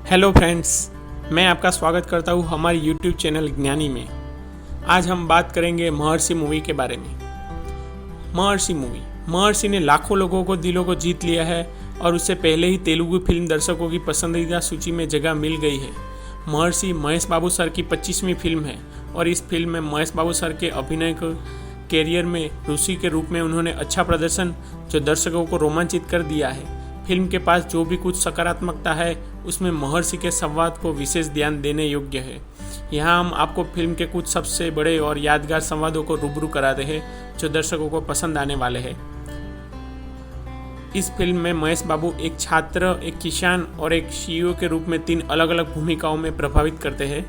Hello friends, मैं आपका स्वागत करता हूँ हमारे यूट्यूब चैनल ज्ञानी में। आज हम बात करेंगे महर्षि मूवी के बारे में। महर्षि ने लाखों लोगों को दिलों को जीत लिया है और उससे पहले ही तेलुगु फिल्म दर्शकों की पसंदीदा सूची में जगह मिल गई है। महर्षि महेश बाबू सर की 25वीं फिल्म है और इस फिल्म में महेश बाबू सर के अभिनय कैरियर में ऋषि के रूप में उन्होंने अच्छा प्रदर्शन जो दर्शकों को रोमांचित कर दिया है। फिल्म के पास जो भी कुछ सकारात्मकता है उसमें महर्षि के संवाद को विशेष ध्यान देने योग्य है। यहाँ हम आपको फिल्म के कुछ सबसे बड़े और यादगार संवादों को रूबरू कराते हैं जो दर्शकों को पसंद आने वाले हैं। इस फिल्म में महेश बाबू एक छात्र, एक किसान और एक सीईओ के रूप में 3 अलग अलग भूमिकाओं में प्रभावित करते हैं।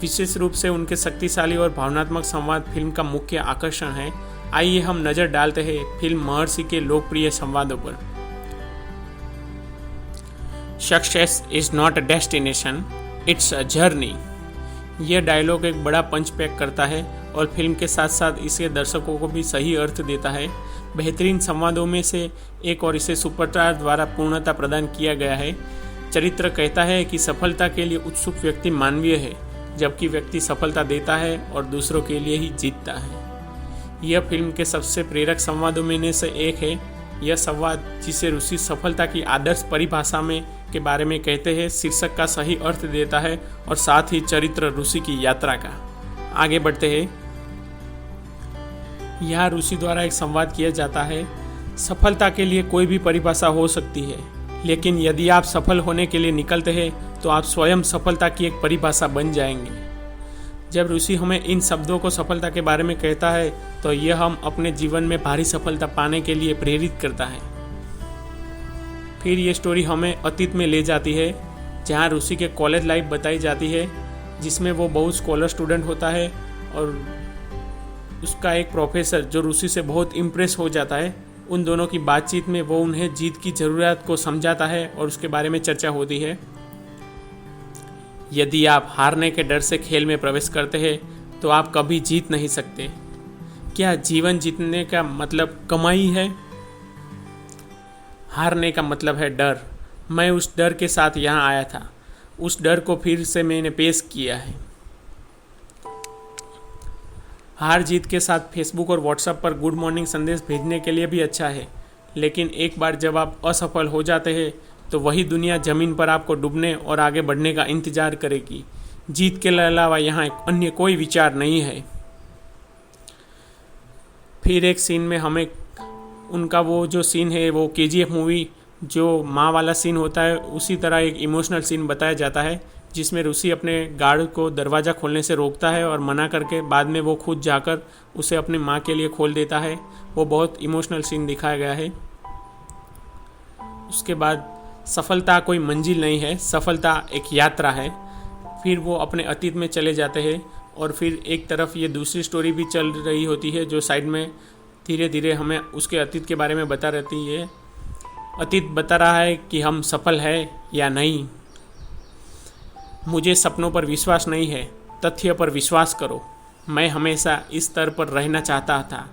विशेष रूप से उनके शक्तिशाली और भावनात्मक संवाद फिल्म का मुख्य आकर्षण है। आइए हम नज़र डालते हैं फिल्म महर्षि के लोकप्रिय संवादों पर। Success is not a destination, it's a journey. यह डायलॉग एक बड़ा पंच पैक करता है और फिल्म के साथ साथ इसे दर्शकों को भी सही अर्थ देता है। बेहतरीन संवादों में से एक और इसे सुपरस्टार द्वारा पूर्णता प्रदान किया गया है। चरित्र कहता है कि सफलता के लिए उत्सुक व्यक्ति मानवीय है, जबकि व्यक्ति सफलता देता है और दूसरों के लिए ही जीतता है। यह फिल्म के सबसे प्रेरक संवादों में से एक है। यह संवाद जिसे ऋषि सफलता की आदर्श परिभाषा में के बारे में कहते हैं, शीर्षक का सही अर्थ देता है और साथ ही चरित्र ऋषि की यात्रा का। आगे बढ़ते हैं। यहाँ ऋषि द्वारा एक संवाद किया जाता है, सफलता के लिए कोई भी परिभाषा हो सकती है, लेकिन यदि आप सफल होने के लिए निकलते हैं तो आप स्वयं सफलता की एक परिभाषा बन जाएंगे। जब ऋषि हमें इन शब्दों को सफलता के बारे में कहता है तो यह हम अपने जीवन में भारी सफलता पाने के लिए प्रेरित करता है। फिर ये स्टोरी हमें अतीत में ले जाती है, जहाँ ऋषि के कॉलेज लाइफ बताई जाती है, जिसमें वो बहुत स्कॉलर स्टूडेंट होता है और उसका एक प्रोफेसर जो ऋषि से बहुत इम्प्रेस हो जाता है। उन दोनों की बातचीत में वो उन्हें जीत की ज़रूरत को समझाता है और उसके बारे में चर्चा होती है। यदि आप हारने के डर से खेल में प्रवेश करते हैं तो आप कभी जीत नहीं सकते। क्या जीवन जीतने का मतलब कमाई है? हारने का मतलब है डर। मैं उस डर के साथ यहाँ आया था। उस डर को फिर से मैंने पेश किया है। हार जीत के साथ फेसबुक और व्हाट्सएप पर गुड मॉर्निंग संदेश भेजने के लिए भी अच्छा है, लेकिन एक बार जब आप असफल हो जाते हैं तो वही दुनिया ज़मीन पर आपको डूबने और आगे बढ़ने का इंतज़ार करेगी। जीत के अलावा यहाँ अन्य कोई विचार नहीं है। फिर एक सीन में हमें उनका वो जो सीन है वो केजीएफ मूवी जो माँ वाला सीन होता है उसी तरह एक इमोशनल सीन बताया जाता है, जिसमें ऋषि अपने गार्ड को दरवाज़ा खोलने से रोकता है और मना करके बाद में वो खुद जाकर उसे अपनी माँ के लिए खोल देता है। वो बहुत इमोशनल सीन दिखाया गया है। उसके बाद सफलता कोई मंजिल नहीं है, सफलता एक यात्रा है। फिर वो अपने अतीत में चले जाते हैं और फिर एक तरफ ये दूसरी स्टोरी भी चल रही होती है जो साइड में धीरे धीरे हमें उसके अतीत के बारे में बता रहती है। अतीत बता रहा है कि हम सफल हैं या नहीं। मुझे सपनों पर विश्वास नहीं है, तथ्य पर विश्वास करो। मैं हमेशा इस स्तर पर रहना चाहता था।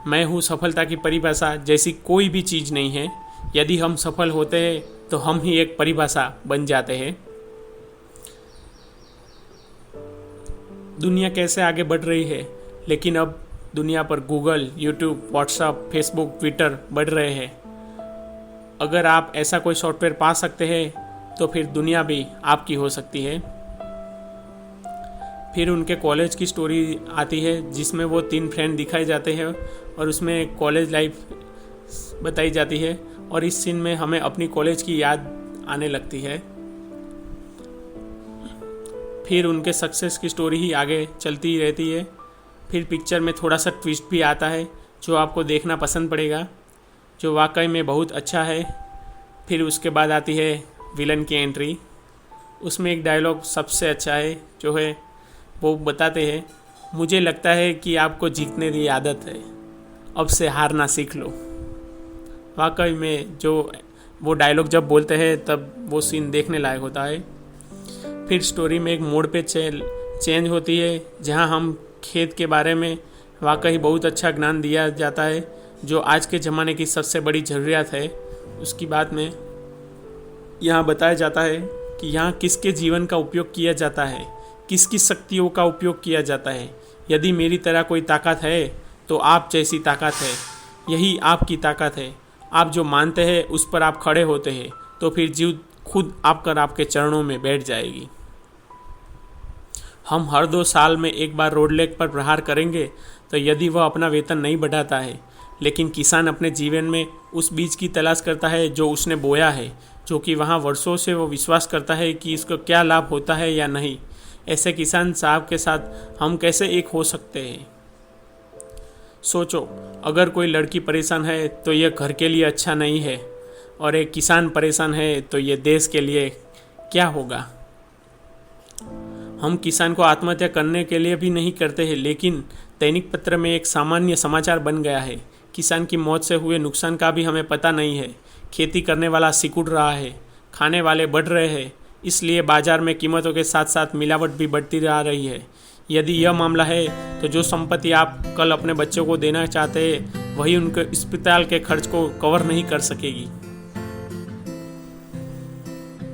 मैं हूँ सफलता की परिभाषा जैसी कोई भी चीज़ नहीं है। यदि हम सफल होते हैं तो हम ही एक परिभाषा बन जाते हैं। दुनिया कैसे आगे बढ़ रही है, लेकिन अब दुनिया पर Google, YouTube, WhatsApp, Facebook, Twitter बढ़ रहे हैं। अगर आप ऐसा कोई सॉफ्टवेयर पा सकते हैं तो फिर दुनिया भी आपकी हो सकती है। फिर उनके कॉलेज की स्टोरी आती है जिसमें वो 3 फ्रेंड दिखाए जाते हैं और उसमें कॉलेज लाइफ बताई जाती है और इस सीन में हमें अपनी कॉलेज की याद आने लगती है। फिर उनके सक्सेस की स्टोरी ही आगे चलती रहती है। फिर पिक्चर में थोड़ा सा ट्विस्ट भी आता है जो आपको देखना पसंद पड़ेगा, जो वाकई में बहुत अच्छा है। फिर उसके बाद आती है विलन की एंट्री। उसमें एक डायलॉग सबसे अच्छा है जो है वो बताते हैं, मुझे लगता है कि आपको जीतने की आदत है, अब से हारना सीख लो। वाकई में जो वो डायलॉग जब बोलते हैं तब वो सीन देखने लायक होता है। फिर स्टोरी में एक मोड़ पे चेंज होती है जहां हम खेत के बारे में वाकई बहुत अच्छा ज्ञान दिया जाता है जो आज के ज़माने की सबसे बड़ी ज़रूरियात है। उसकी बात में यहाँ बताया जाता है कि यहाँ किसके जीवन का उपयोग किया जाता है, किसकी शक्तियों का उपयोग किया जाता है। यदि मेरी तरह कोई ताकत है तो आप जैसी ताकत है, यही आपकी ताकत है। आप जो मानते हैं उस पर आप खड़े होते हैं तो फिर जीव खुद आकर आपके चरणों में बैठ जाएगी। हम हर 2 साल में एक बार रोड लेग पर प्रहार करेंगे तो यदि वह अपना वेतन नहीं बढ़ाता है, लेकिन किसान अपने जीवन में उस बीज की तलाश करता है जो उसने बोया है, जो कि वहाँ वर्षों से वो विश्वास करता है कि इसको क्या लाभ होता है या नहीं, ऐसे किसान साहब के साथ हम कैसे एक हो सकते हैं। सोचो, अगर कोई लड़की परेशान है तो यह घर के लिए अच्छा नहीं है, और एक किसान परेशान है तो यह देश के लिए क्या होगा। हम किसान को आत्महत्या करने के लिए भी नहीं करते हैं, लेकिन दैनिक पत्र में एक सामान्य समाचार बन गया है। किसान की मौत से हुए नुकसान का भी हमें पता नहीं है। खेती करने वाला सिकुड़ रहा है, खाने वाले बढ़ रहे हैं, इसलिए बाजार में कीमतों के साथ साथ मिलावट भी बढ़ती जा रही है। यदि यह मामला है तो जो संपत्ति आप कल अपने बच्चों को देना चाहते हैं वही उनके अस्पताल के खर्च को कवर नहीं कर सकेगी।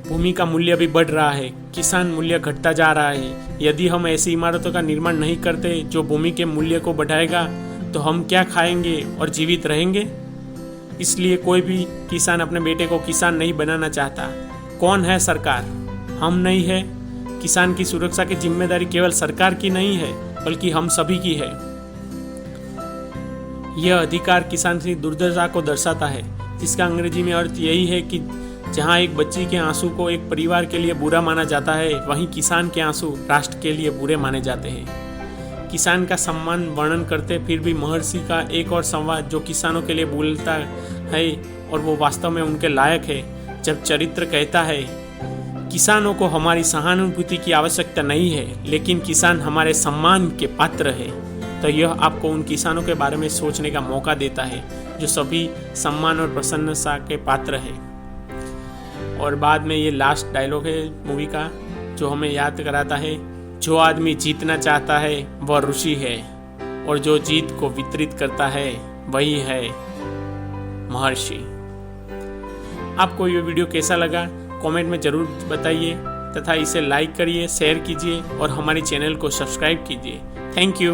भूमि का मूल्य भी बढ़ रहा है, किसान मूल्य घटता जा रहा है। यदि हम ऐसी इमारतों का निर्माण नहीं करते जो भूमि के मूल्य को बढ़ाएगा तो हम क्या खाएंगे और जीवित रहेंगे। इसलिए कोई भी किसान अपने बेटे को किसान नहीं बनाना चाहता। कौन है? सरकार। हम नहीं है। किसान की सुरक्षा की जिम्मेदारी केवल सरकार की नहीं है बल्कि हम सभी की है। यह अधिकार किसान की दुर्दशा को दर्शाता है, जिसका अंग्रेजी में अर्थ यही है कि जहाँ एक बच्ची के आंसू को एक परिवार के लिए बुरा माना जाता है, वहीं किसान के आंसू राष्ट्र के लिए बुरे माने जाते हैं। किसान का सम्मान वर्णन करते फिर भी महर्षि का एक और संवाद जो किसानों के लिए बोलता है और वो वास्तव में उनके लायक है, जब चरित्र कहता है, किसानों को हमारी सहानुभूति की आवश्यकता नहीं है, लेकिन किसान हमारे सम्मान के पात्र है। तो यह आपको उन किसानों के बारे में सोचने का मौका देता है जो सभी सम्मान और प्रसन्नता के पात्र है। और बाद में ये लास्ट डायलॉग है मूवी का जो हमें याद कराता है, जो आदमी जीतना चाहता है वह ऋषि है, और जो जीत को वितरित करता है वही है महर्षि। आपको ये वीडियो कैसा लगा कमेंट में ज़रूर बताइए, तथा इसे लाइक करिए, शेयर कीजिए और हमारे चैनल को सब्सक्राइब कीजिए। Thank you.